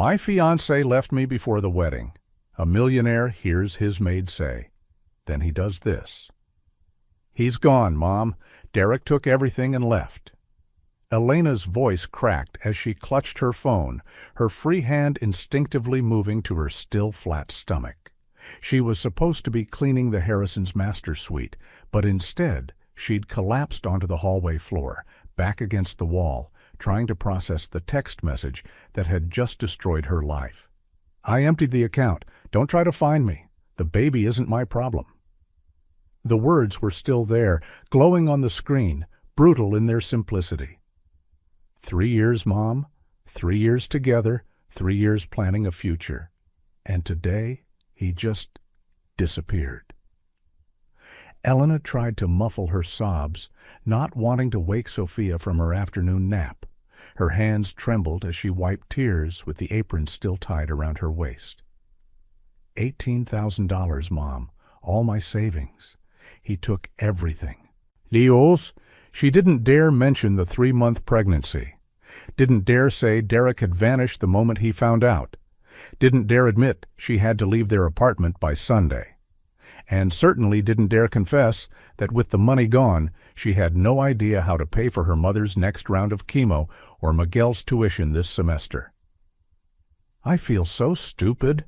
My fiancé left me before the wedding. A millionaire hears his maid say. Then he does this. He's gone, Mom. Derek took everything and left. Elena's voice cracked as she clutched her phone, her free hand instinctively moving to her still flat stomach. She was supposed to be cleaning the Harrisons' master suite, but instead she'd collapsed onto the hallway floor, back against the wall, trying to process the text message that had just destroyed her life. I emptied the account. Don't try to find me. The baby isn't my problem. The words were still there, glowing on the screen, brutal in their simplicity. 3 years, Mom. 3 years together, 3 years planning a future. And today, he just disappeared. Elena tried to muffle her sobs, not wanting to wake Sophia from her afternoon nap. Her hands trembled as she wiped tears with the apron still tied around her waist. $18,000, Mom. All my savings. He took everything. Leos, she didn't dare mention the 3-month pregnancy. Didn't dare say Derek had vanished the moment he found out. Didn't dare admit she had to leave their apartment by Sunday. And certainly didn't dare confess that with the money gone, she had no idea how to pay for her mother's next round of chemo or Miguel's tuition this semester. I feel so stupid.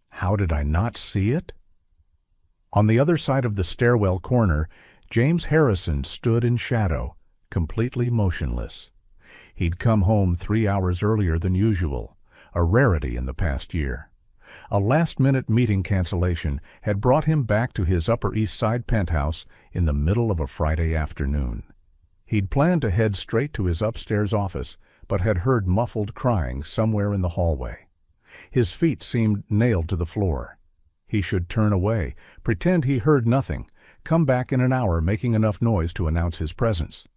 How did I not see it? On the other side of the stairwell corner, James Harrison stood in shadow, completely motionless. He'd come home 3 hours earlier than usual, a rarity in the past year. A last-minute meeting cancellation had brought him back to his Upper East Side penthouse in the middle of a Friday afternoon. He'd planned to head straight to his upstairs office, but had heard muffled crying somewhere in the hallway. His feet seemed nailed to the floor. He should turn away, pretend he heard nothing, come back in an hour making enough noise to announce his presence.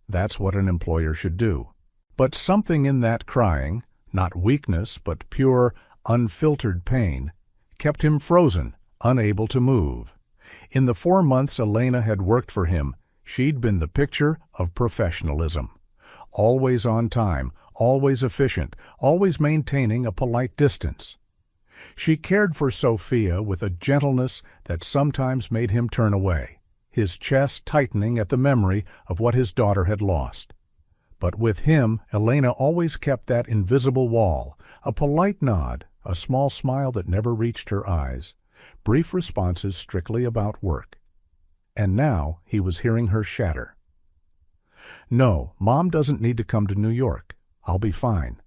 That's what an employer should do. But something in that crying, not weakness but pure, unfiltered pain, kept him frozen, unable to move. In the 4 months Elena had worked for him, she'd been the picture of professionalism. Always on time, always efficient, always maintaining a polite distance. She cared for Sophia with a gentleness that sometimes made him turn away, his chest tightening at the memory of what his daughter had lost. But with him, Elena always kept that invisible wall, a polite nod, a small smile that never reached her eyes, brief responses strictly about work. And now he was hearing her shatter. No, Mom doesn't need to come to New York. I'll be fine.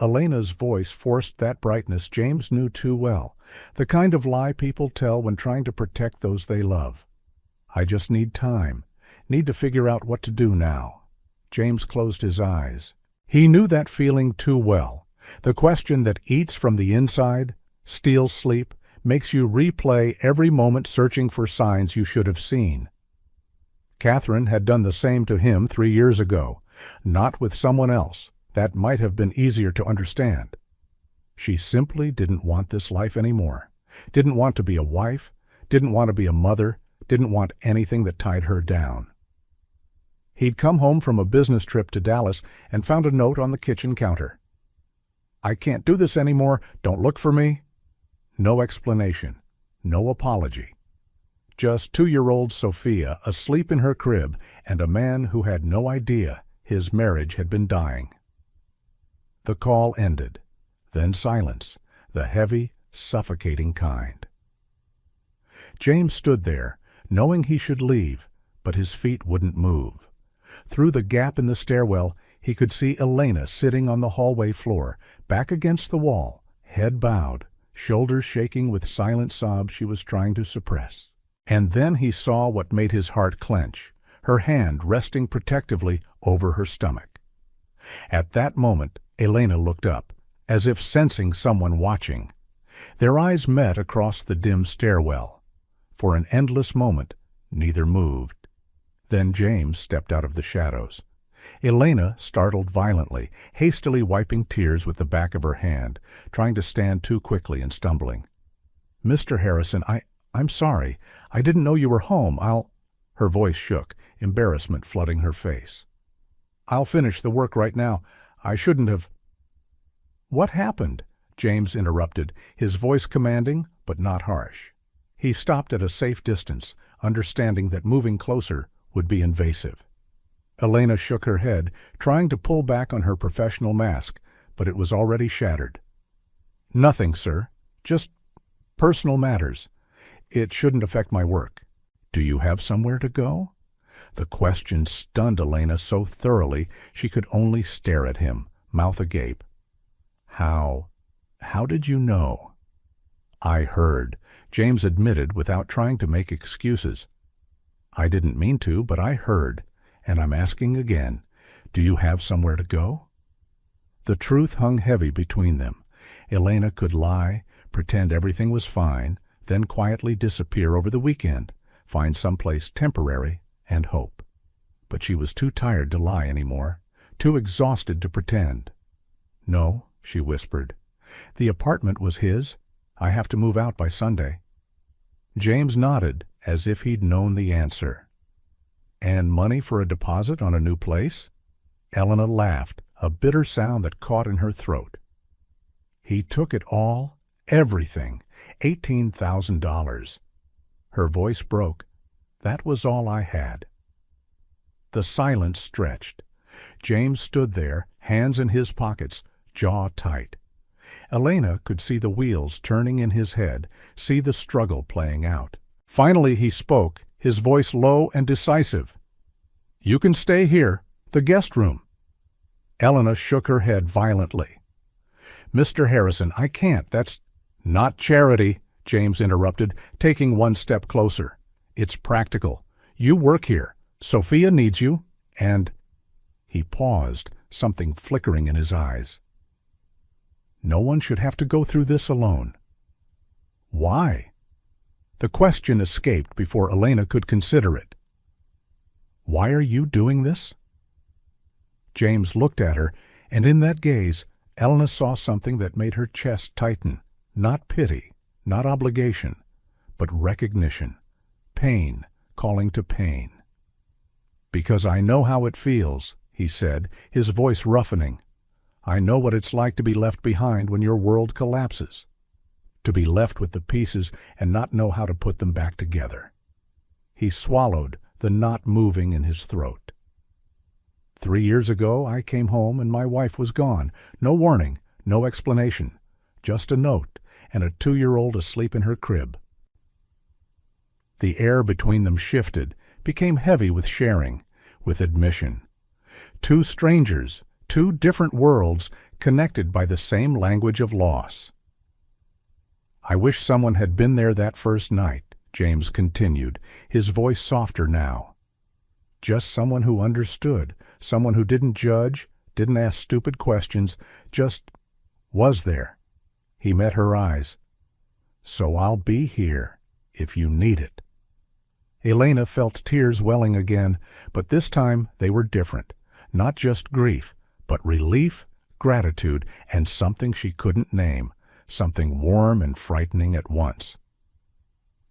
Elena's voice forced that brightness James knew too well, the kind of lie people tell when trying to protect those they love. I just need time, need to figure out what to do now. James closed his eyes. He knew that feeling too well, the question that eats from the inside, steals sleep, makes you replay every moment searching for signs you should have seen. Catherine had done the same to him 3 years ago, not with someone else. That might have been easier to understand. She simply didn't want this life anymore, didn't want to be a wife, didn't want to be a mother, didn't want anything that tied her down. He'd come home from a business trip to Dallas and found a note on the kitchen counter. I can't do this anymore, don't look for me. No explanation, no apology. Just 2-year-old Sophia asleep in her crib and a man who had no idea his marriage had been dying. The call ended, then silence, the heavy, suffocating kind. James stood there, knowing he should leave, but his feet wouldn't move. Through the gap in the stairwell, he could see Elena sitting on the hallway floor, back against the wall, head bowed, shoulders shaking with silent sobs she was trying to suppress. And then he saw what made his heart clench, her hand resting protectively over her stomach. At that moment, Elena looked up, as if sensing someone watching. Their eyes met across the dim stairwell. For an endless moment, neither moved. Then James stepped out of the shadows. Elena startled violently, hastily wiping tears with the back of her hand, trying to stand too quickly and stumbling. Mr. Harrison, I'm sorry. I didn't know you were home. Her voice shook, embarrassment flooding her face. I'll finish the work right now. I shouldn't have. "What happened?" James interrupted, his voice commanding but not harsh. He stopped at a safe distance, understanding that moving closer would be invasive. Elena shook her head, trying to pull back on her professional mask, but it was already shattered. "Nothing, sir. Just personal matters. It shouldn't affect my work." "Do you have somewhere to go?" The question stunned Elena so thoroughly she could only stare at him, mouth agape. How did you know?" "I heard," James admitted without trying to make excuses. "I didn't mean to, but I heard, and I'm asking again, do you have somewhere to go?" The truth hung heavy between them. Elena could lie, pretend everything was fine, then quietly disappear over the weekend, find someplace temporary, and hope. But she was too tired to lie anymore, too exhausted to pretend. "No," she whispered. "The apartment was his. I have to move out by Sunday." James nodded, as if he'd known the answer. "And money for a deposit on a new place?" Elena laughed, a bitter sound that caught in her throat. "He took it all, everything, $18,000. Her voice broke. "That was all I had." The silence stretched. James stood there, hands in his pockets, jaw tight. Elena could see the wheels turning in his head, see the struggle playing out. Finally he spoke, his voice low and decisive. "You can stay here, the guest room." Elena shook her head violently. "Mr. Harrison, I can't. That's—" "Not charity," James interrupted, taking one step closer. "It's practical. You work here. Sophia needs you, and—" He paused, something flickering in his eyes. "No one should have to go through this alone." "Why?" The question escaped before Elena could consider it. "Why are you doing this?" James looked at her, and in that gaze, Elena saw something that made her chest tighten. Not pity, not obligation, but recognition. Pain calling to pain. "Because I know how it feels," he said, his voice roughening. "I know what it's like to be left behind when your world collapses. To be left with the pieces and not know how to put them back together." He swallowed, the knot moving in his throat. 3 years ago I came home and my wife was gone. No warning, no explanation. Just a note, and a 2-year-old asleep in her crib. The air between them shifted, became heavy with sharing, with admission. Two strangers, two different worlds, connected by the same language of loss. "I wish someone had been there that first night," James continued, his voice softer now. "Just someone who understood, someone who didn't judge, didn't ask stupid questions, just was there." He met her eyes. "So I'll be here, if you need it." Elena felt tears welling again, but this time they were different. Not just grief, but relief, gratitude, and something she couldn't name, something warm and frightening at once.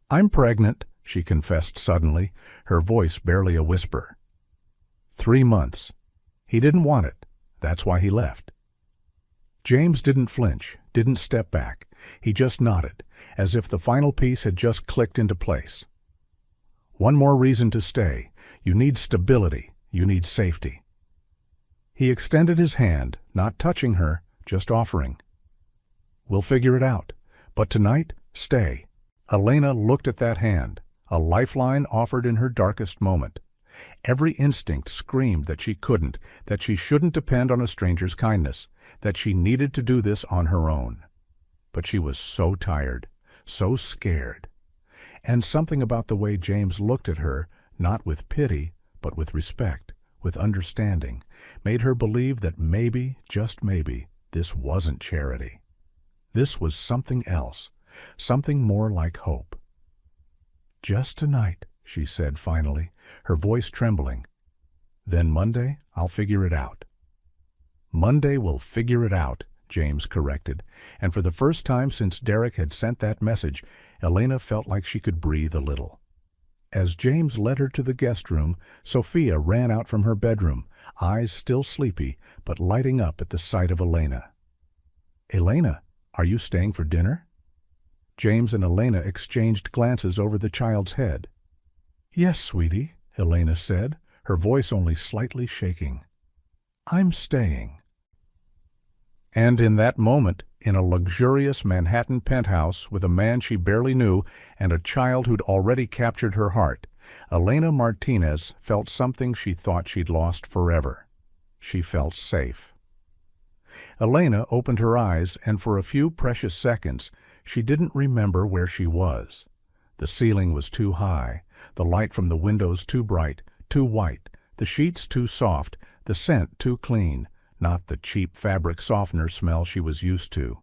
"I'm pregnant," she confessed suddenly, her voice barely a whisper. 3 months. He didn't want it. That's why he left. James didn't flinch, didn't step back. He just nodded, as if the final piece had just clicked into place. "One more reason to stay. You need stability. You need safety." He extended his hand, not touching her, just offering. "We'll figure it out. But tonight, stay." Elena looked at that hand, a lifeline offered in her darkest moment. Every instinct screamed that she couldn't, that she shouldn't depend on a stranger's kindness, that she needed to do this on her own. But she was so tired, so scared. And something about the way James looked at her, not with pity, but with respect, with understanding, made her believe that maybe, just maybe, this wasn't charity. This was something else, something more like hope. "Just tonight," she said finally, her voice trembling. "Then Monday, I'll figure it out." "Monday we'll figure it out," James corrected, and for the first time since Derek had sent that message, Elena felt like she could breathe a little. As James led her to the guest room, Sophia ran out from her bedroom, eyes still sleepy, but lighting up at the sight of Elena. "Elena, are you staying for dinner?" James and Elena exchanged glances over the child's head. "Yes, sweetie," Elena said, her voice only slightly shaking. "I'm staying." And in that moment, in a luxurious Manhattan penthouse with a man she barely knew and a child who'd already captured her heart, Elena Martinez felt something she thought she'd lost forever. She felt safe. Elena opened her eyes, and for a few precious seconds, she didn't remember where she was. The ceiling was too high, the light from the windows too bright, too white, the sheets too soft, the scent too clean, not the cheap fabric softener smell she was used to.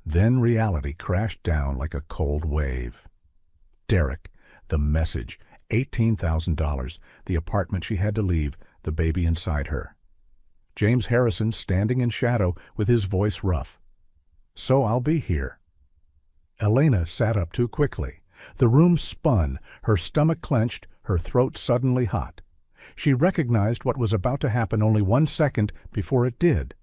Then reality crashed down like a cold wave. Derek, the message, $18,000, the apartment she had to leave, the baby inside her. James Harrison standing in shadow with his voice rough. "So I'll be here." Elena sat up too quickly. The room spun, her stomach clenched, her throat suddenly hot. She recognized what was about to happen only 1 second before it did.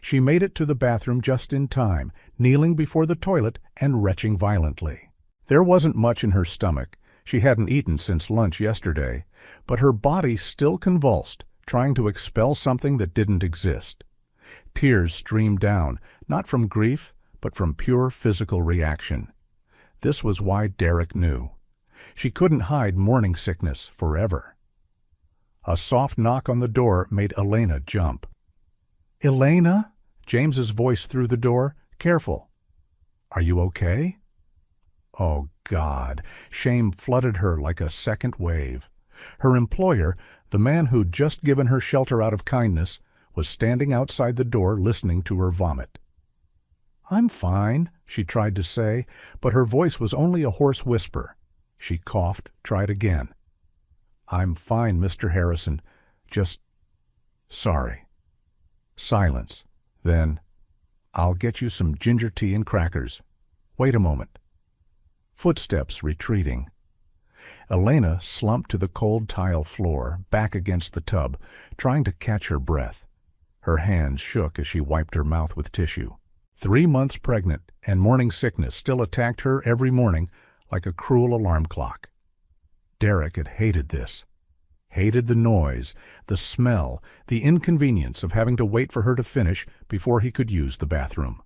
She made it to the bathroom just in time, kneeling before the toilet and retching violently. There wasn't much in her stomach. She hadn't eaten since lunch yesterday, but her body still convulsed, trying to expel something that didn't exist. Tears streamed down, not from grief, but from pure physical reaction. This was why Derek knew. She couldn't hide morning sickness forever. A soft knock on the door made Elena jump. "Elena?" James's voice through the door. "Careful. Are you okay?" Oh, God. Shame flooded her like a second wave. Her employer, the man who'd just given her shelter out of kindness, was standing outside the door listening to her vomit. "I'm fine," she tried to say, but her voice was only a hoarse whisper. She coughed, tried again. "I'm fine, Mr. Harrison. Just sorry." Silence. Then, "I'll get you some ginger tea and crackers. Wait a moment." Footsteps retreating. Elena slumped to the cold tile floor, back against the tub, trying to catch her breath. Her hands shook as she wiped her mouth with tissue. 3 months pregnant, and morning sickness still attacked her every morning like a cruel alarm clock. Derek had hated this. Hated the noise, the smell, the inconvenience of having to wait for her to finish before he could use the bathroom.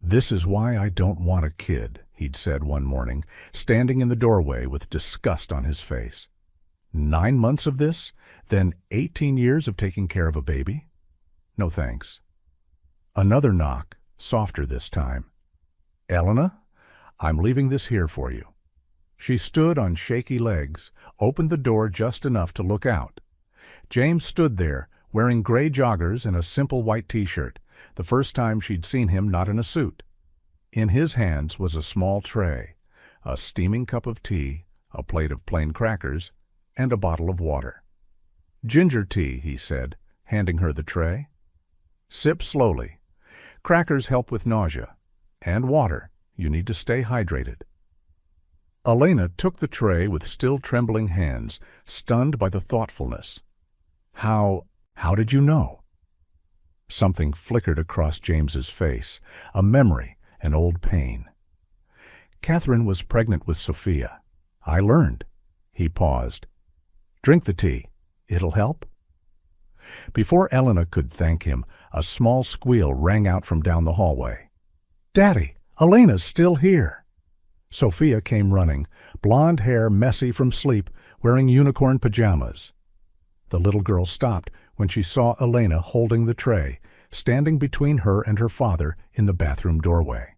"This is why I don't want a kid," he'd said one morning, standing in the doorway with disgust on his face. 9 months of this? Then 18 years of taking care of a baby? No thanks. Another knock, softer this time. "Elena, I'm leaving this here for you." She stood on shaky legs, opened the door just enough to look out. James stood there, wearing gray joggers and a simple white t-shirt, the first time she'd seen him not in a suit. In his hands was a small tray, a steaming cup of tea, a plate of plain crackers, and a bottle of water. "Ginger tea," he said, handing her the tray. "Sip slowly. Crackers help with nausea. And water. You need to stay hydrated." Elena took the tray with still trembling hands, stunned by the thoughtfulness. How did you know?" Something flickered across James's face, a memory, an old pain. "Catherine was pregnant with Sophia. I learned." He paused. "Drink the tea. It'll help." Before Elena could thank him, a small squeal rang out from down the hallway. "Daddy, Elena's still here." Sophia came running, blonde hair messy from sleep, wearing unicorn pajamas. The little girl stopped when she saw Elena holding the tray, standing between her and her father in the bathroom doorway.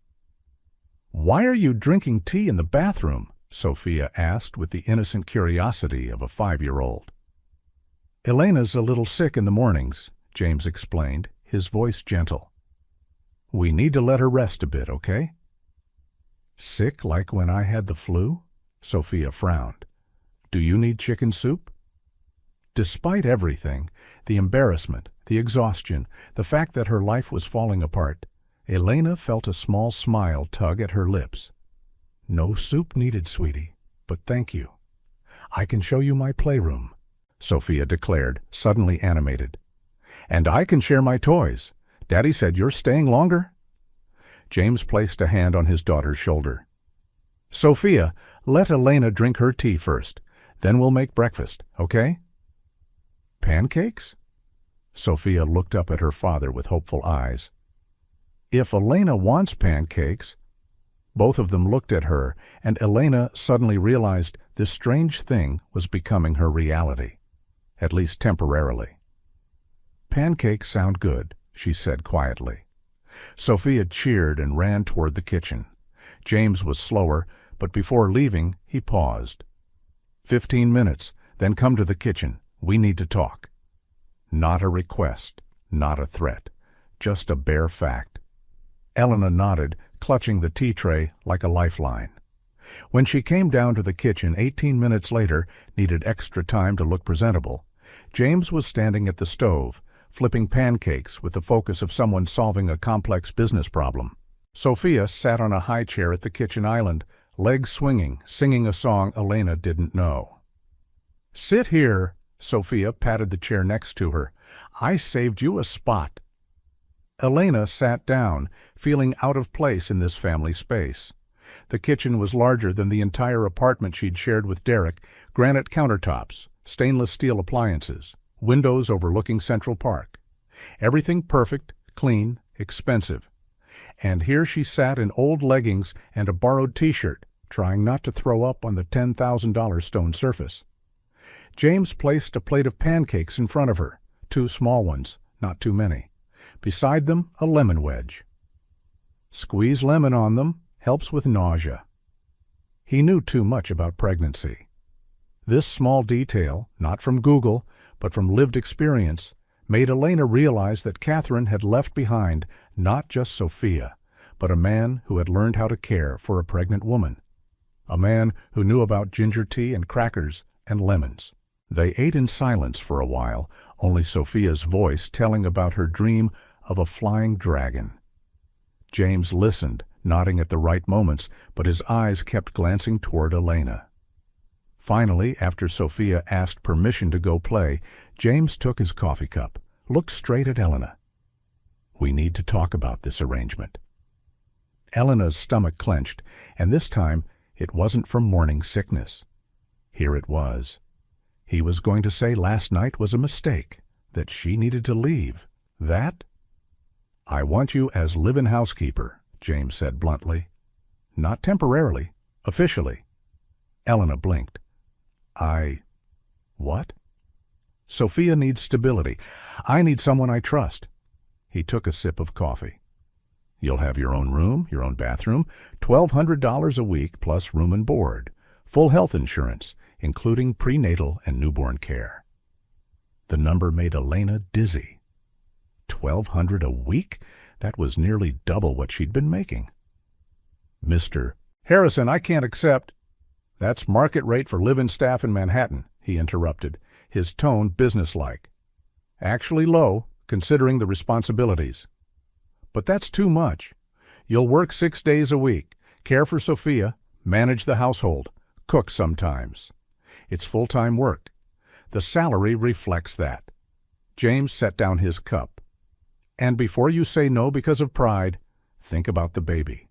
"Why are you drinking tea in the bathroom?" Sophia asked with the innocent curiosity of a 5-year-old. "Elena's a little sick in the mornings," James explained, his voice gentle. "We need to let her rest a bit, okay?" "Sick like when I had the flu?" Sophia frowned. "Do you need chicken soup?" Despite everything, the embarrassment, the exhaustion, the fact that her life was falling apart, Elena felt a small smile tug at her lips. "No soup needed, sweetie, but thank you. I can show you my playroom," Sophia declared, suddenly animated. "And I can share my toys. Daddy said you're staying longer?" James placed a hand on his daughter's shoulder. "Sophia, let Elena drink her tea first. Then we'll make breakfast, okay?" "Pancakes?" Sophia looked up at her father with hopeful eyes. "If Elena wants pancakes—" Both of them looked at her, and Elena suddenly realized this strange thing was becoming her reality, at least temporarily. "Pancakes sound good," she said quietly. Sophia cheered and ran toward the kitchen. James was slower, but before leaving, he paused. 15 minutes, then come to the kitchen. We need to talk." Not a request, not a threat, just a bare fact. Elena nodded, clutching the tea tray like a lifeline. When she came down to the kitchen 18 minutes later, needed extra time to look presentable, James was standing at the stove, flipping pancakes with the focus of someone solving a complex business problem. Sophia sat on a high chair at the kitchen island, legs swinging, singing a song Elena didn't know. "Sit here," Sophia patted the chair next to her. "I saved you a spot." Elena sat down, feeling out of place in this family space. The kitchen was larger than the entire apartment she'd shared with Derek, granite countertops, stainless steel appliances, windows overlooking Central Park. Everything perfect, clean, expensive. And here she sat in old leggings and a borrowed t-shirt, trying not to throw up on the $10,000 stone surface. James placed a plate of pancakes in front of her, 2 small ones, not too many. Beside them, a lemon wedge. "Squeeze lemon on them, helps with nausea." He knew too much about pregnancy. This small detail, not from Google, but from lived experience, made Elena realize that Catherine had left behind not just Sophia, but a man who had learned how to care for a pregnant woman. A man who knew about ginger tea and crackers and lemons. They ate in silence for a while, only Sophia's voice telling about her dream of a flying dragon. James listened, nodding at the right moments, but his eyes kept glancing toward Elena. Finally, after Sophia asked permission to go play, James took his coffee cup, looked straight at Elena. "We need to talk about this arrangement." Elena's stomach clenched, and this time it wasn't from morning sickness. Here it was. He was going to say last night was a mistake, that she needed to leave. That? "I want you as live-in housekeeper," James said bluntly. "Not temporarily, officially." Elena blinked. What?" "Sophia needs stability. I need someone I trust." He took a sip of coffee. "You'll have your own room, your own bathroom, $1,200 a week plus room and board, full health insurance, including prenatal and newborn care." The number made Elena dizzy. $1,200 a week? That was nearly double what she'd been making. "Mr. Harrison, I can't accept—" "That's market rate for live-in staff in Manhattan," he interrupted, his tone businesslike. "Actually low, considering the responsibilities. But that's too much. You'll work 6 days a week, care for Sophia, manage the household, cook sometimes. It's full-time work. The salary reflects that." James set down his cup. "And before you say no because of pride, think about the baby.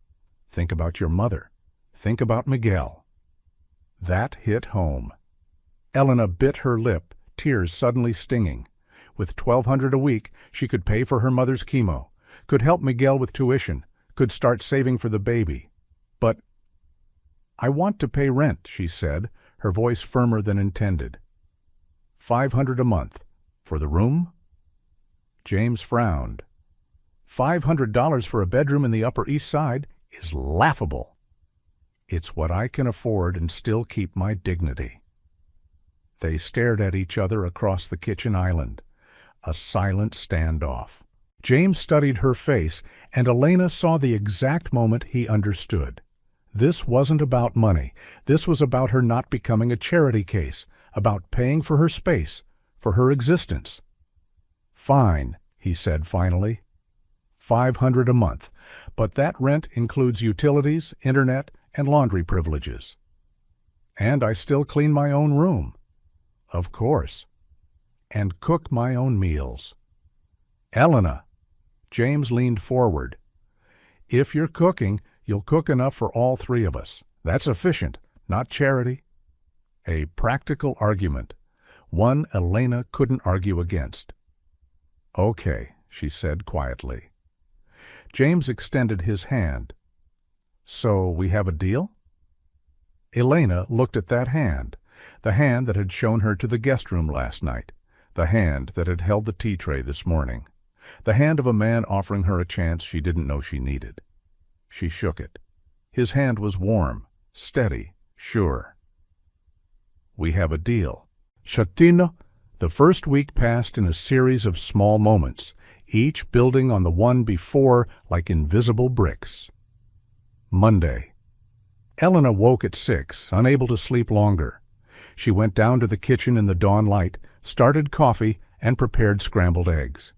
Think about your mother. Think about Miguel." That hit home. Elena bit her lip, tears suddenly stinging. With $1,200 a week, she could pay for her mother's chemo, could help Miguel with tuition, could start saving for the baby. But, "I want to pay rent," she said, her voice firmer than intended. $500 a month. For the room?" James frowned. $500 for a bedroom in the Upper East Side is laughable. "It's what I can afford and still keep my dignity." They stared at each other across the kitchen island. A silent standoff. James studied her face, and Elena saw the exact moment he understood. This wasn't about money. This was about her not becoming a charity case, about paying for her space, for her existence. "Fine," he said finally. $500 a month, but that rent includes utilities, internet, and laundry privileges. And I still clean my own room. Of course. And cook my own meals. Elena. James leaned forward. "If you're cooking, you'll cook enough for all three of us. That's efficient, not charity." A practical argument, one Elena couldn't argue against. "Okay," she said quietly. James extended his hand. "So we have a deal?" Elena looked at that hand, the hand that had shown her to the guest room last night, the hand that had held the tea tray this morning, the hand of a man offering her a chance she didn't know she needed. She shook it. His hand was warm, steady, sure. "We have a deal." Shatina. The first week passed in a series of small moments, each building on the one before like invisible bricks. Monday. Elena woke at 6, unable to sleep longer. She went down to the kitchen in the dawn light, started coffee, and prepared scrambled eggs.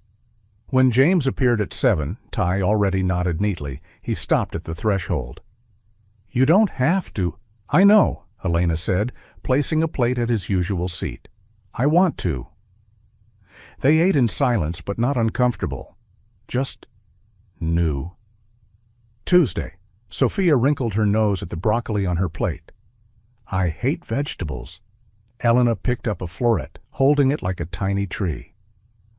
When James appeared at 7, tie already knotted neatly, he stopped at the threshold. "You don't have to." "I know," Elena said, placing a plate at his usual seat. "I want to." They ate in silence, but not uncomfortable. Just new. Tuesday. Sophia wrinkled her nose at the broccoli on her plate. "I hate vegetables." Elena picked up a floret, holding it like a tiny tree.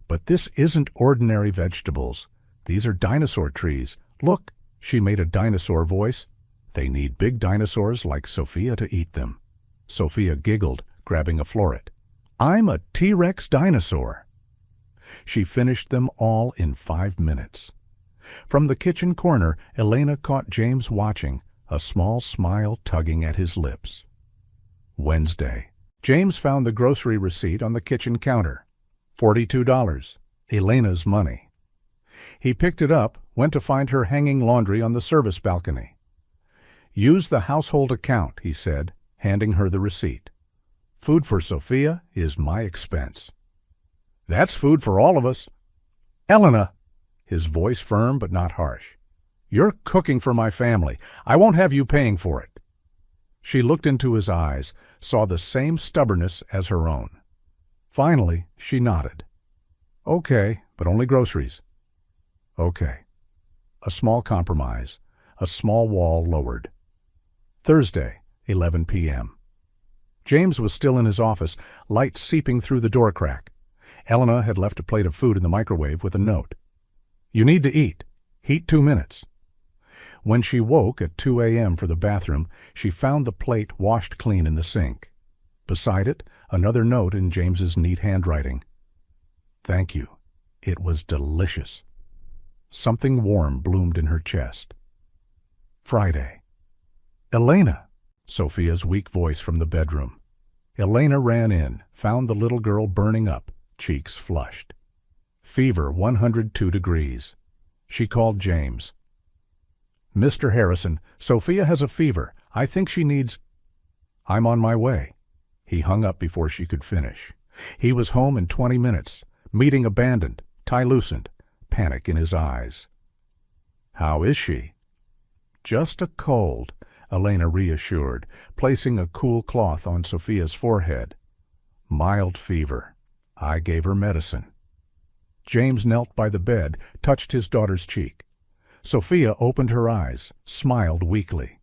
"But this isn't ordinary vegetables. These are dinosaur trees. Look," she made a dinosaur voice. "They need big dinosaurs like Sophia to eat them." Sophia giggled, grabbing a floret. "I'm a T-Rex dinosaur." She finished them all in 5 minutes. From the kitchen corner, Elena caught James watching, a small smile tugging at his lips. Wednesday. James found the grocery receipt on the kitchen counter. $42. Elena's money. He picked it up, went to find her hanging laundry on the service balcony. "Use the household account," he said, handing her the receipt. "Food for Sophia is my expense." "That's food for all of us." "Elena," his voice firm but not harsh, "you're cooking for my family. I won't have you paying for it." She looked into his eyes, saw the same stubbornness as her own. Finally, she nodded. "Okay, but only groceries." "Okay." A small compromise, a small wall lowered. Thursday, 11 p.m. James was still in his office, light seeping through the door crack. Elena had left a plate of food in the microwave with a note. "You need to eat. Heat 2 minutes." When she woke at 2 a.m. for the bathroom, she found the plate washed clean in the sink. Beside it, another note in James's neat handwriting. "Thank you. It was delicious." Something warm bloomed in her chest. Friday. "Elena!" Sophia's weak voice from the bedroom. Elena ran in, found the little girl burning up, cheeks flushed. Fever 102 degrees. She called James. "Mr. Harrison, Sophia has a fever. I think she needs—" "I'm on my way." He hung up before she could finish. He was home in 20 minutes. Meeting abandoned, tie loosened, panic in his eyes. "How is she?" "Just a cold," Elena reassured, placing a cool cloth on Sophia's forehead. "Mild fever. I gave her medicine." James knelt by the bed, touched his daughter's cheek. Sophia opened her eyes, smiled weakly.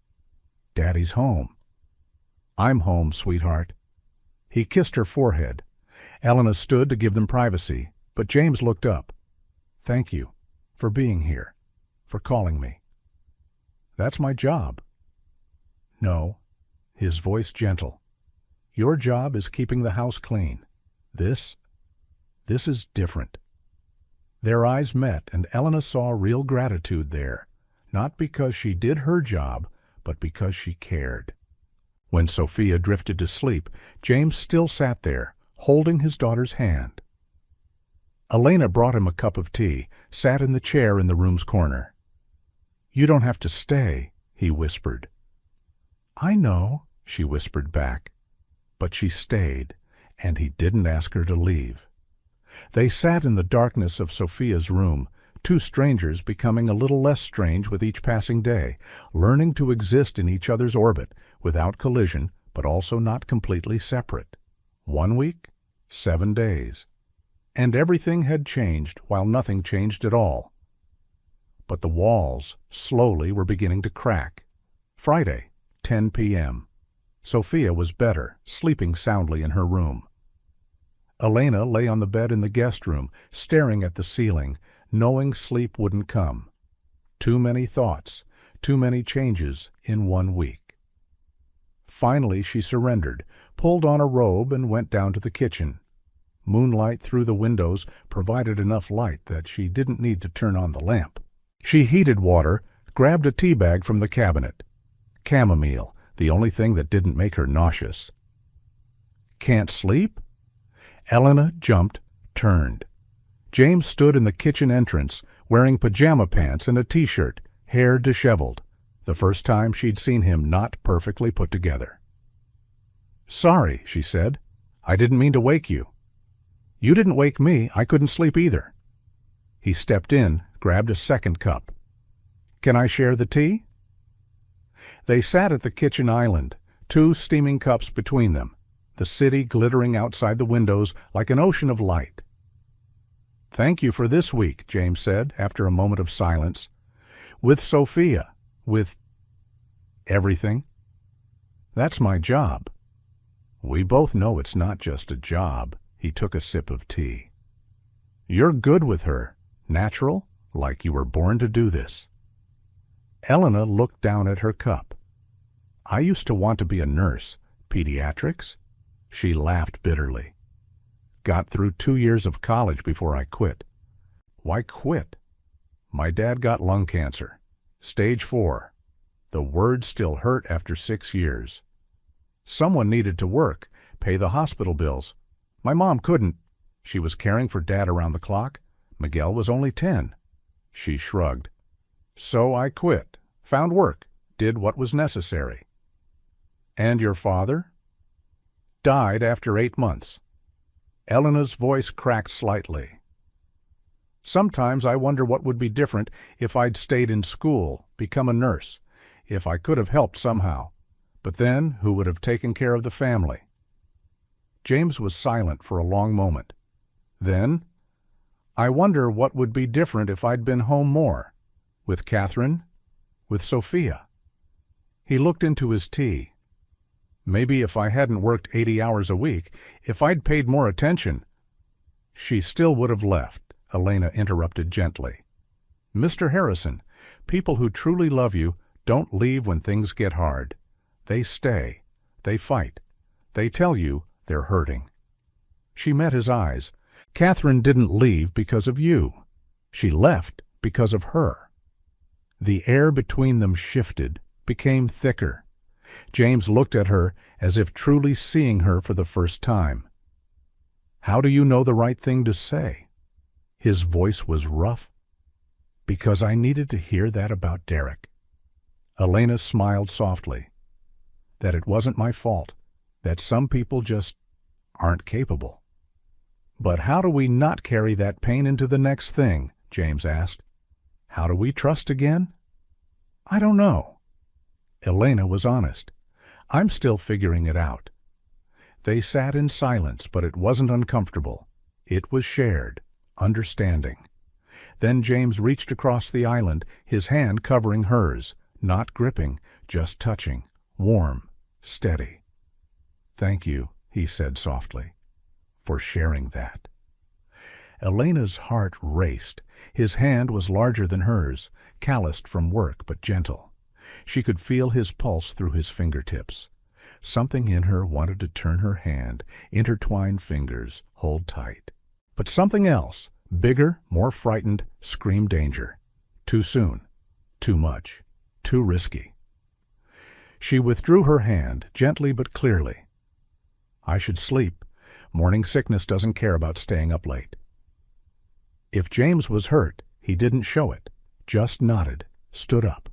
"Daddy's home." "I'm home, sweetheart." He kissed her forehead. Elena stood to give them privacy, but James looked up. "Thank you for being here, for calling me." "That's my job." "No," his voice gentle. "Your job is keeping the house clean. This is different." Their eyes met, and Elena saw real gratitude there, not because she did her job, but because she cared. When Sophia drifted to sleep, James still sat there, holding his daughter's hand. Elena brought him a cup of tea, sat in the chair in the room's corner. "You don't have to stay," he whispered. "I know," she whispered back. But she stayed, and he didn't ask her to leave. They sat in the darkness of Sophia's room, two strangers becoming a little less strange with each passing day, learning to exist in each other's orbit, without collision, but also not completely separate. 1 week, 7 days. And everything had changed while nothing changed at all. but the walls slowly were beginning to crack. Friday, 10 p.m. Sophia was better, sleeping soundly in her room. Elena lay on the bed in the guest room, staring at the ceiling, knowing sleep wouldn't come. Too many thoughts, too many changes in 1 week. Finally she surrendered, pulled on a robe, and went down to the kitchen. Moonlight through the windows provided enough light that she didn't need to turn on the lamp. She heated water, grabbed a tea bag from the cabinet. Chamomile, the only thing that didn't make her nauseous. Can't sleep? Elena jumped, turned. James stood in the kitchen entrance, wearing pajama pants and a t-shirt, hair disheveled, the first time she'd seen him not perfectly put together. "Sorry," she said. "I didn't mean to wake you." "You didn't wake me. I couldn't sleep either." He stepped in, grabbed a second cup. "Can I share the tea?" They sat at the kitchen island, 2 steaming cups between them, the city glittering outside the windows like an ocean of light. "Thank you for this week," James said after a moment of silence. "With Sophia, with everything. That's my job." "We both know it's not just a job." He took a sip of tea. "You're good with her, natural, like you were born to do this." Elena looked down at her cup. "I used to want to be a nurse. Pediatrics?" She laughed bitterly. "Got through 2 years of college before I quit." "Why quit?" "My dad got lung cancer. Stage 4. The words still hurt after 6 years. Someone needed to work, pay the hospital bills. My mom couldn't. She was caring for Dad around the clock. Miguel was only 10. She shrugged. "So I quit, found work, did what was necessary." "And your father?" "Died after 8 months. Elena's voice cracked slightly. "Sometimes I wonder what would be different if I'd stayed in school, become a nurse, if I could have helped somehow. But then, who would have taken care of the family?" James was silent for a long moment. Then, "I wonder what would be different if I'd been home more, with Catherine, with Sophia." He looked into his tea. "Maybe if I hadn't worked 80 hours a week, if I'd paid more attention." "She still would have left," Elena interrupted gently. "Mr. Harrison, people who truly love you don't leave when things get hard. They stay. They fight. They tell you they're hurting." She met his eyes. "Catherine didn't leave because of you. She left because of her." The air between them shifted, became thicker. James looked at her as if truly seeing her for the first time. "How do you know the right thing to say?" His voice was rough. "Because I needed to hear that about Derek." Elena smiled softly. "That it wasn't my fault, that some people just aren't capable." "But how do we not carry that pain into the next thing?" James asked. "How do we trust again?" "I don't know." Elena was honest. "I'm still figuring it out." They sat in silence, but it wasn't uncomfortable. It was shared, understanding. Then James reached across the island, his hand covering hers, not gripping, just touching, warm, steady. "Thank you," he said softly, "for sharing that." Elena's heart raced. His hand was larger than hers, calloused from work but gentle. She could feel his pulse through his fingertips. Something in her wanted to turn her hand, intertwine fingers, hold tight. But something else, bigger, more frightened, screamed danger. Too soon, too much, too risky. She withdrew her hand, gently but clearly. "I should sleep. Morning sickness doesn't care about staying up late." If James was hurt, he didn't show it, just nodded, stood up.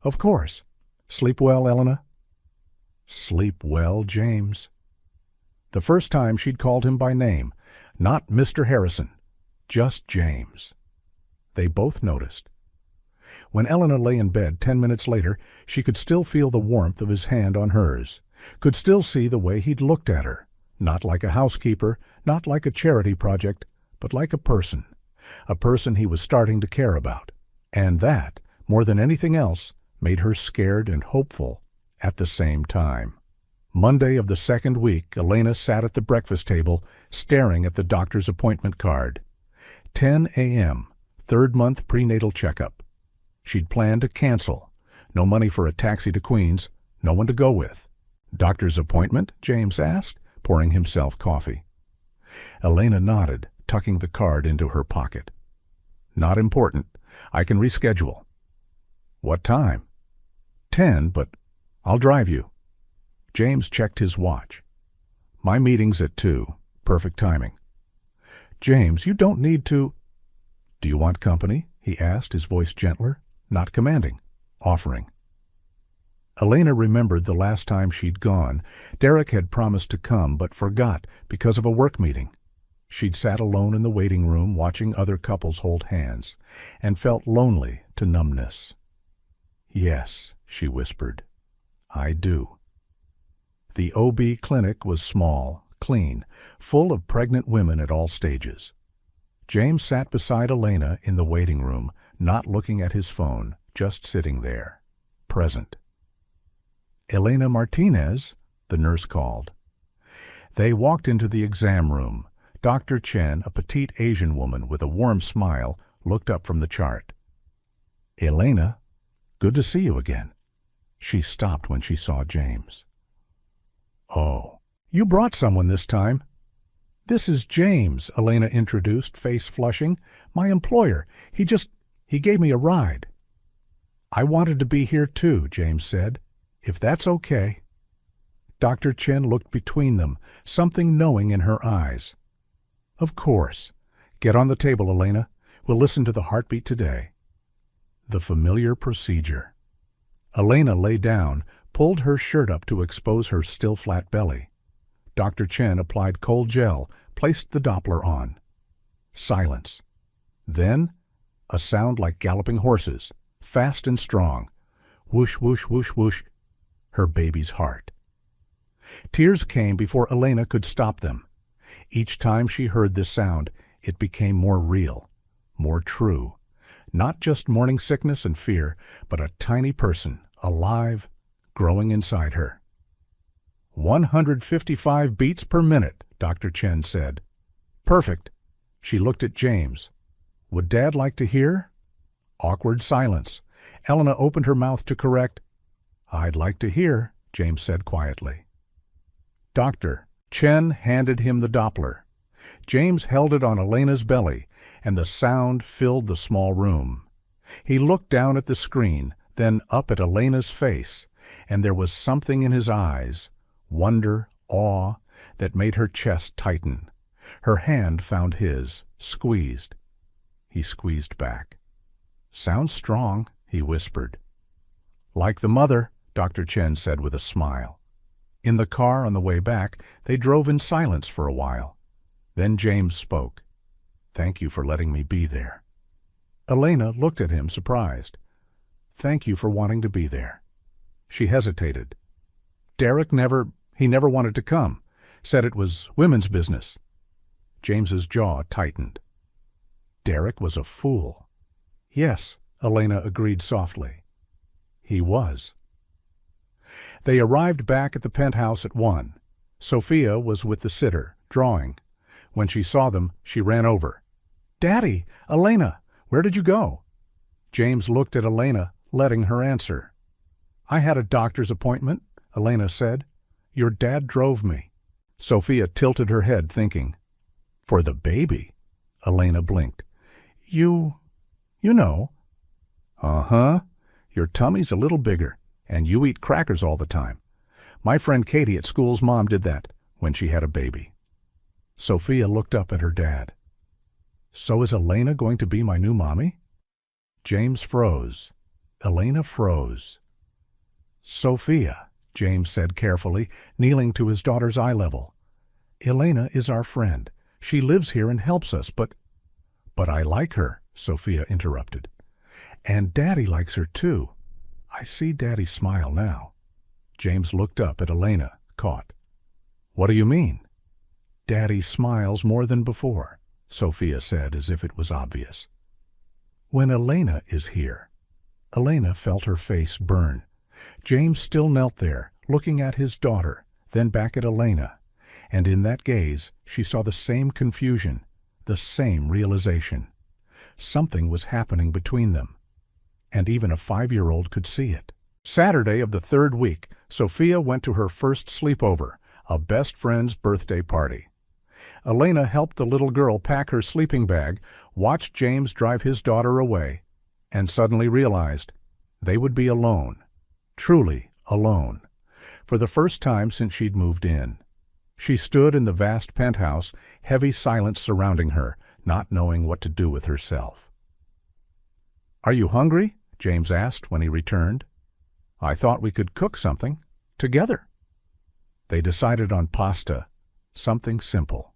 "Of course. Sleep well, Elena?" "Sleep well, James." The first time she'd called him by name, not Mr. Harrison, just James. They both noticed. When Elena lay in bed 10 minutes later, she could still feel the warmth of his hand on hers, could still see the way he'd looked at her, not like a housekeeper, not like a charity project, but like a person he was starting to care about. And that, more than anything else, made her scared and hopeful at the same time. Monday of the second week, Elena sat at the breakfast table, staring at the doctor's appointment card. 10 a.m., third-month prenatal checkup. She'd planned to cancel. No money for a taxi to Queens, no one to go with. Doctor's appointment? James asked, pouring himself coffee. Elena nodded, tucking the card into her pocket. Not important. I can reschedule. What time? 10, but I'll drive you. James checked his watch. My meeting's at 2. Perfect timing. James, you don't need to... Do you want company? He asked, his voice gentler, not commanding, offering. Elena remembered the last time she'd gone. Derek had promised to come, but forgot because of a work meeting. She'd sat alone in the waiting room watching other couples hold hands, and felt lonely to numbness. Yes, she whispered, I do. The OB clinic was small, clean, full of pregnant women at all stages. James sat beside Elena in the waiting room, not looking at his phone, just sitting there, present. Elena Martinez, the nurse called. They walked into the exam room. Dr. Chen, a petite Asian woman with a warm smile, looked up from the chart. Elena, good to see you again. She stopped when she saw James. Oh, you brought someone this time. This is James, Elena introduced, face flushing. My employer. He gave me a ride. I wanted to be here too, James said. If that's okay. Dr. Chen looked between them, something knowing in her eyes. Of course. Get on the table, Elena. We'll listen to the heartbeat today. The familiar procedure. Elena lay down, pulled her shirt up to expose her still flat belly. Dr. Chen applied cold gel, placed the Doppler on. Silence. Then, a sound like galloping horses, fast and strong. Whoosh, whoosh, whoosh, whoosh. Her baby's heart. Tears came before Elena could stop them. Each time she heard this sound, it became more real, more true. Not just morning sickness and fear, but a tiny person, alive, growing inside her. 155 beats per minute, Dr. Chen said. Perfect. She looked at James. Would Dad like to hear? Awkward silence. Elena opened her mouth to correct. I'd like to hear, James said quietly. Dr. Chen handed him the Doppler. James held it on Elena's belly, and the sound filled the small room. He looked down at the screen, then up at Elena's face, and there was something in his eyes, wonder, awe, that made her chest tighten. Her hand found his, squeezed. He squeezed back. Sounds strong, he whispered. Like the mother, Dr. Chen said with a smile. In the car on the way back, they drove in silence for a while. Then James spoke. Thank you for letting me be there. Elena looked at him, surprised. Thank you for wanting to be there. She hesitated. Derek never wanted to come. Said it was women's business. James's jaw tightened. Derek was a fool. Yes, Elena agreed softly. He was. They arrived back at the penthouse at 1. Sophia was with the sitter, drawing. When she saw them, she ran over. Daddy, Elena, where did you go? James looked at Elena, letting her answer. I had a doctor's appointment, Elena said. Your dad drove me. Sophia tilted her head, thinking. For the baby? Elena blinked. You know. Uh-huh. Your tummy's a little bigger, and you eat crackers all the time. My friend Katie at school's mom did that when she had a baby. Sophia looked up at her dad. So is Elena going to be my new mommy? James froze. Elena froze. Sophia, James said carefully, kneeling to his daughter's eye level. Elena is our friend. She lives here and helps us, but I like her, Sophia interrupted. And Daddy likes her too. I see Daddy smile now. James looked up at Elena, caught. What do you mean? Daddy smiles more than before, Sophia said as if it was obvious. When Elena is here. Elena felt her face burn. James still knelt there, looking at his daughter, then back at Elena, and in that gaze she saw the same confusion, the same realization. Something was happening between them, and even a 5-year-old could see it. Saturday of the 3rd week, Sophia went to her first sleepover, a best friend's birthday party. Elena helped the little girl pack her sleeping bag, watched James drive his daughter away, and suddenly realized they would be alone, truly alone, for the first time since she'd moved in. She stood in the vast penthouse, heavy silence surrounding her, not knowing what to do with herself. "Are you hungry?" James asked when he returned. "I thought we could cook something together." They decided on pasta, something simple.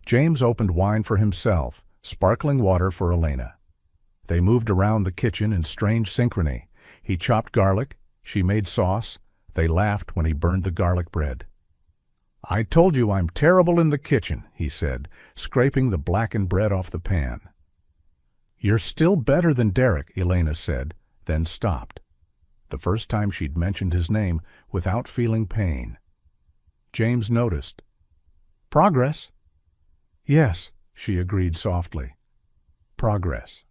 James opened wine for himself, sparkling water for Elena. They moved around the kitchen in strange synchrony. He chopped garlic, she made sauce. They laughed when he burned the garlic bread. "I told you I'm terrible in the kitchen," he said, scraping the blackened bread off the pan. "You're still better than Derek," Elena said, then stopped. The first time she'd mentioned his name without feeling pain. James noticed. "Progress?" "Yes," she agreed softly. "Progress."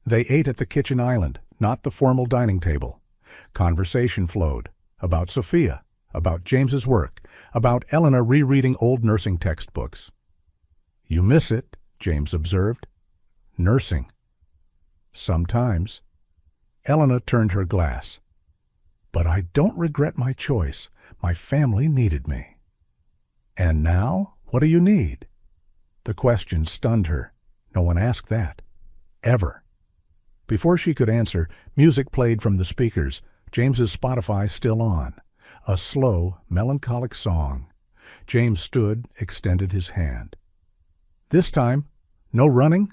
They ate at the kitchen island, not the formal dining table. Conversation flowed about Sophia, about James's work, about Elena rereading old nursing textbooks. "You miss it," James observed. "Nursing." "Sometimes." Elena turned her glass. "But I don't regret my choice. My family needed me." "And now, what do you need?" The question stunned her. No one asked that. Ever. Before she could answer, music played from the speakers, James's Spotify still on. A slow, melancholic song. James stood, extended his hand. "This time, no running?"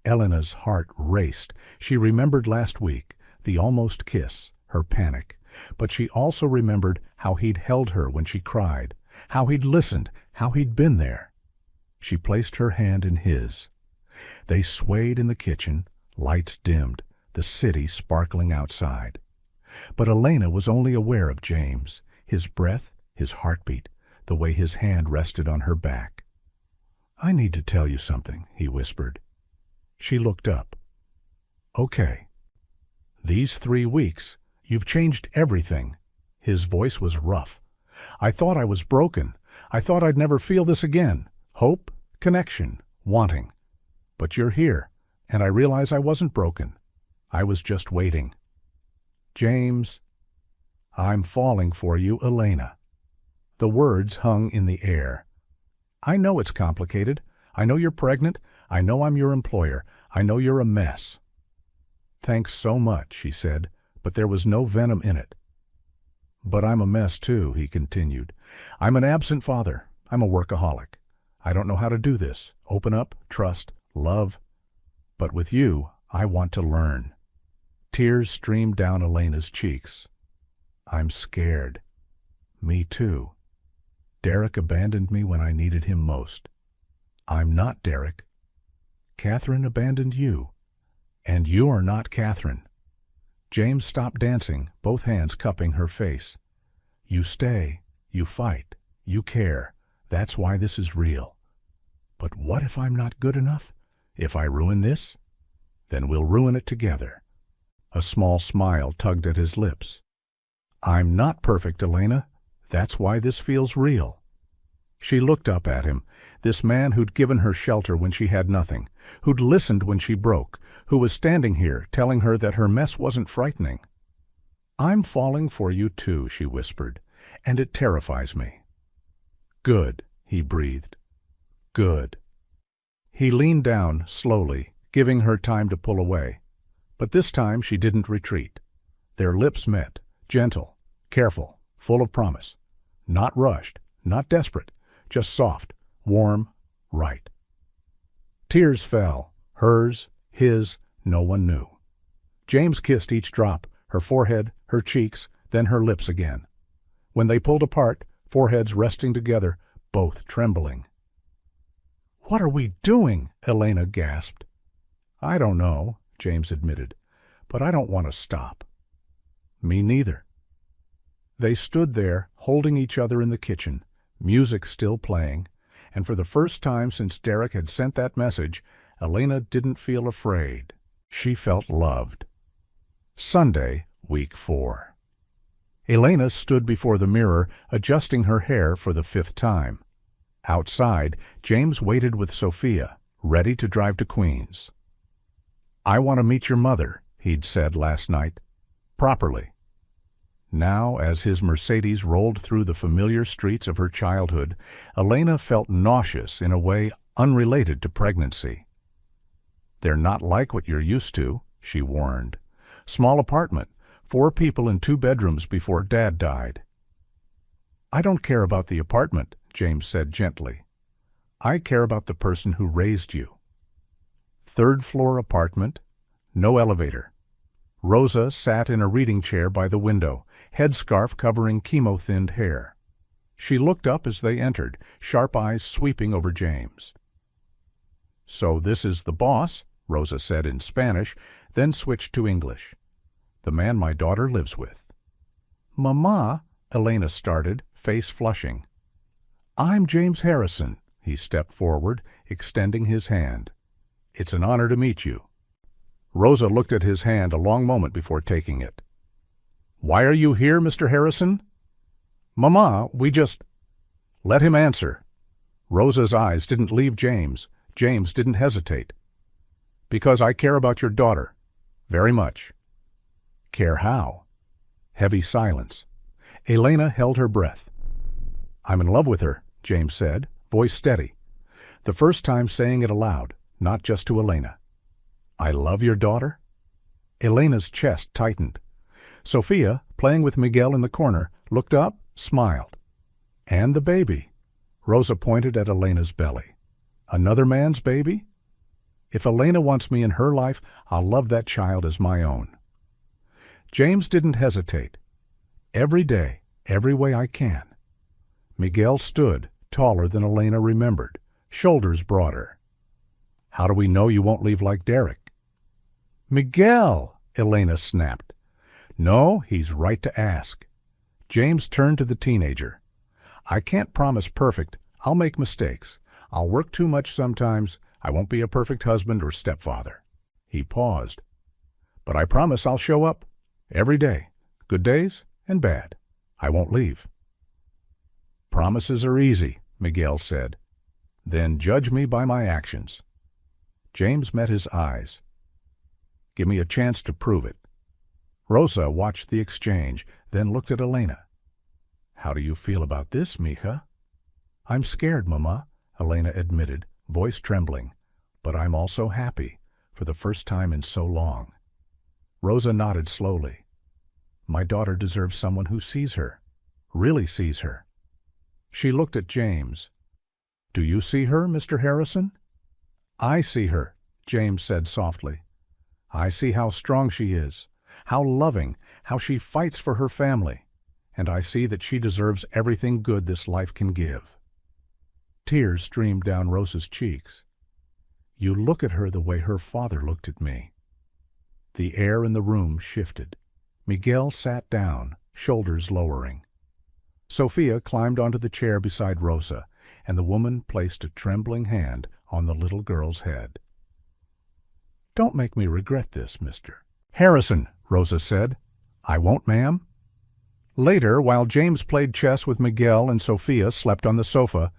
Elena's heart raced. She remembered last week, the almost kiss, her panic. But she also remembered how he'd held her when she cried, how he'd listened, how he'd been there. She placed her hand in his. They swayed in the kitchen, lights dimmed, the city sparkling outside. But Elena was only aware of James, his breath, his heartbeat, the way his hand rested on her back. "I need to tell you something," he whispered. She looked up. "Okay. These 3 weeks, you've changed everything." His voice was rough. "I thought I was broken. I thought I'd never feel this again. Hope, connection, wanting. But you're here, and I realize I wasn't broken. I was just waiting." "James, I'm falling for you, Elena." The words hung in the air. "I know it's complicated. I know you're pregnant. I know I'm your employer. I know you're a mess." "Thanks so much," she said, but there was no venom in it. "But I'm a mess too," he continued. "I'm an absent father. I'm a workaholic. I don't know how to do this. Open up, trust, love. But with you, I want to learn." Tears streamed down Elena's cheeks. "I'm scared." "Me too. Derek abandoned me when I needed him most." "I'm not Derek. Catherine abandoned you. And you're not Catherine." James stopped dancing, both hands cupping her face. "You stay, you fight, you care. That's why this is real. But what if I'm not good enough? If I ruin this? Then we'll ruin it together." A small smile tugged at his lips. "I'm not perfect, Elena. That's why this feels real." She looked up at him, this man who'd given her shelter when she had nothing, who'd listened when she broke, who was standing here telling her that her mess wasn't frightening. "I'm falling for you too," she whispered, "and it terrifies me." "Good," he breathed. "Good." He leaned down, slowly, giving her time to pull away. But this time she didn't retreat. Their lips met, gentle, careful, full of promise. Not rushed, not desperate, just soft, warm, right. Tears fell, hers, his, no one knew. James kissed each drop, her forehead, her cheeks, then her lips again. When they pulled apart, foreheads resting together, both trembling. "What are we doing?" Elena gasped. I don't know, James admitted, but I don't want to stop. Me neither. They stood there, holding each other in the kitchen, music still playing, and for the first time since Derek had sent that message, Elena didn't feel afraid. She felt loved. Sunday, week 4. Elena stood before the mirror, adjusting her hair for the 5th time. Outside, James waited with Sophia, ready to drive to Queens. I want to meet your mother, he'd said last night. Properly. Now, as his Mercedes rolled through the familiar streets of her childhood, Elena felt nauseous in a way unrelated to pregnancy. They're not like what you're used to, she warned. Small apartment, 4 people in 2 bedrooms before Dad died. I don't care about the apartment, James said gently. I care about the person who raised you. 3rd-floor apartment, no elevator. Rosa sat in a reading chair by the window, headscarf covering chemo-thinned hair. She looked up as they entered, sharp eyes sweeping over James. So this is the boss, Rosa said in Spanish, then switched to English. The man my daughter lives with. Mama, Elena started, face flushing. I'm James Harrison, he stepped forward, extending his hand. It's an honor to meet you. Rosa looked at his hand a long moment before taking it. Why are you here, Mr. Harrison? Mama, we just... Let him answer. Rosa's eyes didn't leave James. James didn't hesitate. Because I care about your daughter. Very much. Care how? Heavy silence. Elena held her breath. I'm in love with her, James said, voice steady. The first time saying it aloud, not just to Elena. I love your daughter? Elena's chest tightened. Sophia, playing with Miguel in the corner, looked up, smiled. And the baby. Rosa pointed at Elena's belly. Another man's baby? If Elena wants me in her life, I'll love that child as my own. James didn't hesitate. Every day, every way I can. Miguel stood, taller than Elena remembered, shoulders broader. How do we know you won't leave like Derek? Miguel, Elena snapped. No, he's right to ask. James turned to the teenager. I can't promise perfect. I'll make mistakes. I'll work too much sometimes. I won't be a perfect husband or stepfather. He paused. But I promise I'll show up. Every day. Good days and bad. I won't leave. Promises are easy, Miguel said. Then judge me by my actions. James met his eyes. Give me a chance to prove it. Rosa watched the exchange, then looked at Elena. How do you feel about this, mija? I'm scared, Mama, Elena admitted, voice trembling. But I'm also happy, for the first time in so long. Rosa nodded slowly. My daughter deserves someone who sees her, really sees her. She looked at James. Do you see her, Mr. Harrison? I see her, James said softly. I see how strong she is, how loving, how she fights for her family, and I see that she deserves everything good this life can give. Tears streamed down Rosa's cheeks. You look at her the way her father looked at me. The air in the room shifted. Miguel sat down, shoulders lowering. Sophia climbed onto the chair beside Rosa, and the woman placed a trembling hand on the little girl's head. Don't make me regret this, Mr. Harrison, Rosa said. I won't, ma'am. Later, while James played chess with Miguel and Sophia slept on the sofa,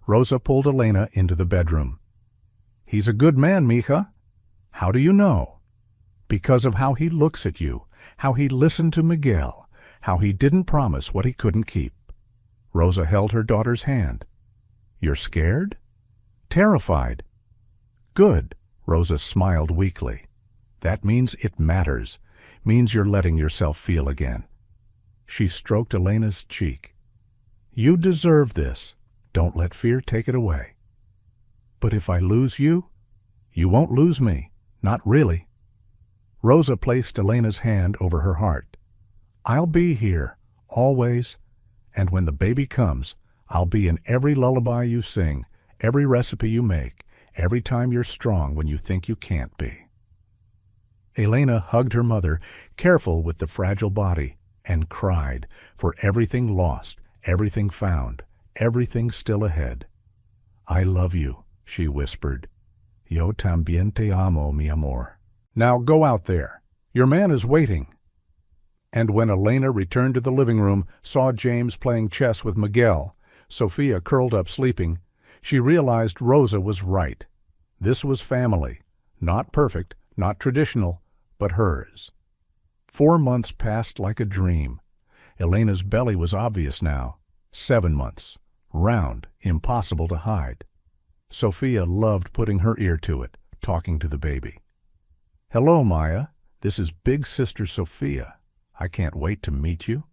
Rosa pulled Elena into the bedroom. He's a good man, mija. How do you know? Because of how he looks at you, how he listened to Miguel, how he didn't promise what he couldn't keep. Rosa held her daughter's hand. You're scared? Terrified. Good, Rosa smiled weakly. That means it matters, means you're letting yourself feel again. She stroked Elena's cheek. You deserve this. Don't let fear take it away. But if I lose you, you won't lose me. Not really. Rosa placed Elena's hand over her heart. I'll be here, always, and when the baby comes, I'll be in every lullaby you sing, every recipe you make, every time you're strong when you think you can't be. Elena hugged her mother, careful with the fragile body, and cried for everything lost, everything found, everything still ahead. "I love you," she whispered. "Yo también te amo, mi amor. Now go out there. Your man is waiting." And when Elena returned to the living room, saw James playing chess with Miguel, Sophia curled up sleeping, she realized Rosa was right. This was family. Not perfect, not traditional, but hers. 4 months passed like a dream. Elena's belly was obvious now. 7 months. Round, impossible to hide. Sophia loved putting her ear to it, talking to the baby. "Hello, Maya. This is Big Sister Sophia. I can't wait to meet you."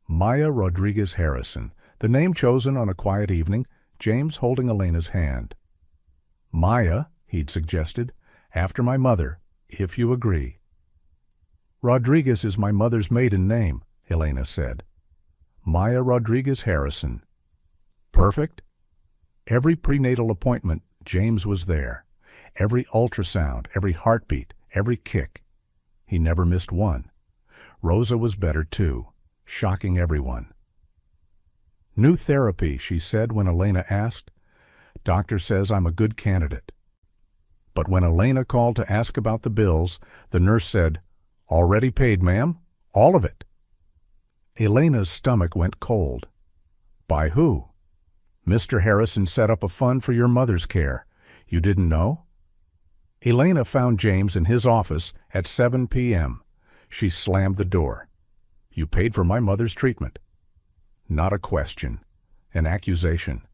Maya Rodriguez Harrison, the name chosen on a quiet evening, James holding Elena's hand. "Maya," he'd suggested, "after my mother, if you agree." "Rodriguez is my mother's maiden name," Elena said. "Maya Rodriguez Harrison." Perfect? Every prenatal appointment, James was there. Every ultrasound, every heartbeat, every kick. He never missed one. Rosa was better too, shocking everyone. "New therapy," she said when Elena asked. "Doctor says I'm a good candidate." But when Elena called to ask about the bills, the nurse said, "Already paid, ma'am. All of it." Elena's stomach went cold. "By who?" "Mr. Harrison set up a fund for your mother's care. You didn't know?" Elena found James in his office at 7 p.m. She slammed the door. "You paid for my mother's treatment." Not a question. An accusation.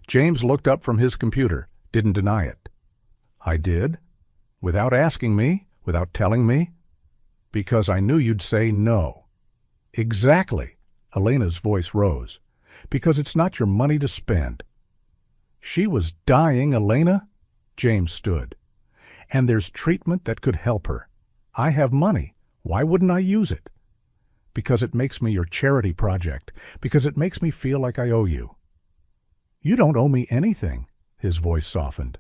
James looked up from his computer, didn't deny it. "I did? Without asking me? Without telling me?" "Because I knew you'd say no." "Exactly." Elena's voice rose. "Because it's not your money to spend." "She was dying, Elena." James stood. "And there's treatment that could help her. I have money. Why wouldn't I use it?" "Because it makes me your charity project. Because it makes me feel like I owe you." "You don't owe me anything." His voice softened.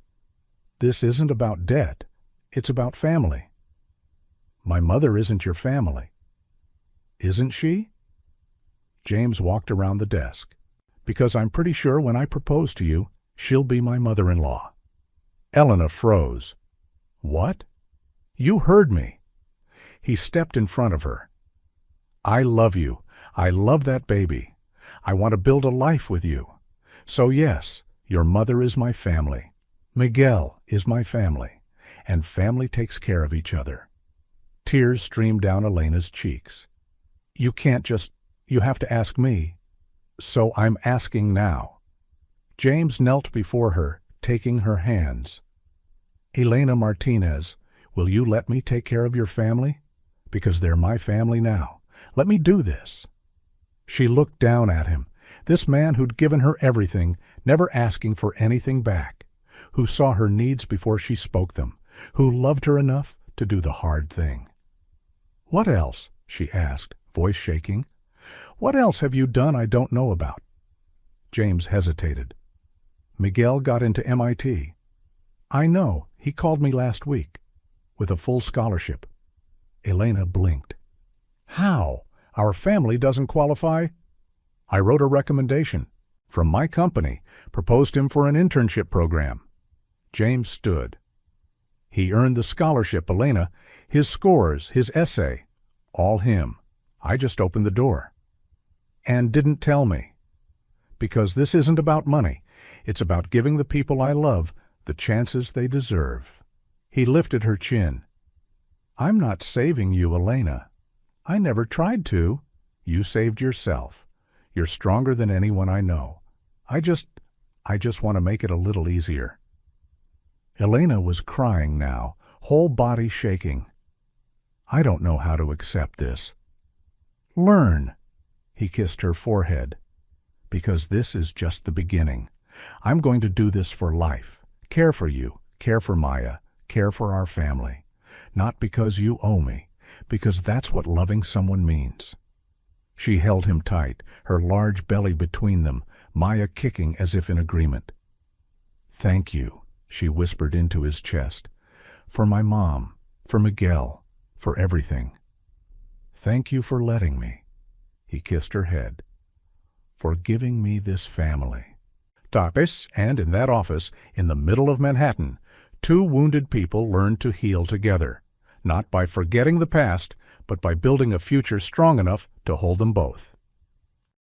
"This isn't about debt. It's about family." "My mother isn't your family." "Isn't she?" James walked around the desk. "Because I'm pretty sure when I propose to you, she'll be my mother-in-law." Elena froze. "What?" "You heard me." He stepped in front of her. "I love you. I love that baby. I want to build a life with you. So yes, your mother is my family. Miguel is my family. And family takes care of each other." Tears streamed down Elena's cheeks. "You can't just... You have to ask me." "So I'm asking now." James knelt before her, taking her hands. "Elena Martinez, will you let me take care of your family? Because they're my family now. Let me do this." She looked down at him, this man who'd given her everything, never asking for anything back, who saw her needs before she spoke them, who loved her enough to do the hard thing. "What else?" she asked, voice shaking. "What else have you done I don't know about?" James hesitated. "Miguel got into MIT. "I know. He called me last week. With a full scholarship." Elena blinked. "How? Our family doesn't qualify?" "I wrote a recommendation. From my company. Proposed him for an internship program." James stood. "He earned the scholarship, Elena. His scores, his essay. All him. I just opened the door." "And didn't tell me." "Because this isn't about money. It's about giving the people I love the chances they deserve." He lifted her chin. "I'm not saving you, Elena. I never tried to. You saved yourself. You're stronger than anyone I know. I just want to make it a little easier." Elena was crying now, whole body shaking. "I don't know how to accept this." "Learn." He kissed her forehead. "Because this is just the beginning. I'm going to do this for life. Care for you, care for Maya, care for our family. Not because you owe me, because that's what loving someone means." She held him tight, her large belly between them, Maya kicking as if in agreement. "Thank you," she whispered into his chest. "For my mom, for Miguel, for everything. Thank you for letting me. He kissed her head. For giving me this family. Tapes, and in that office, in the middle of Manhattan, two wounded people learned to heal together, not by forgetting the past, but by building a future strong enough to hold them both.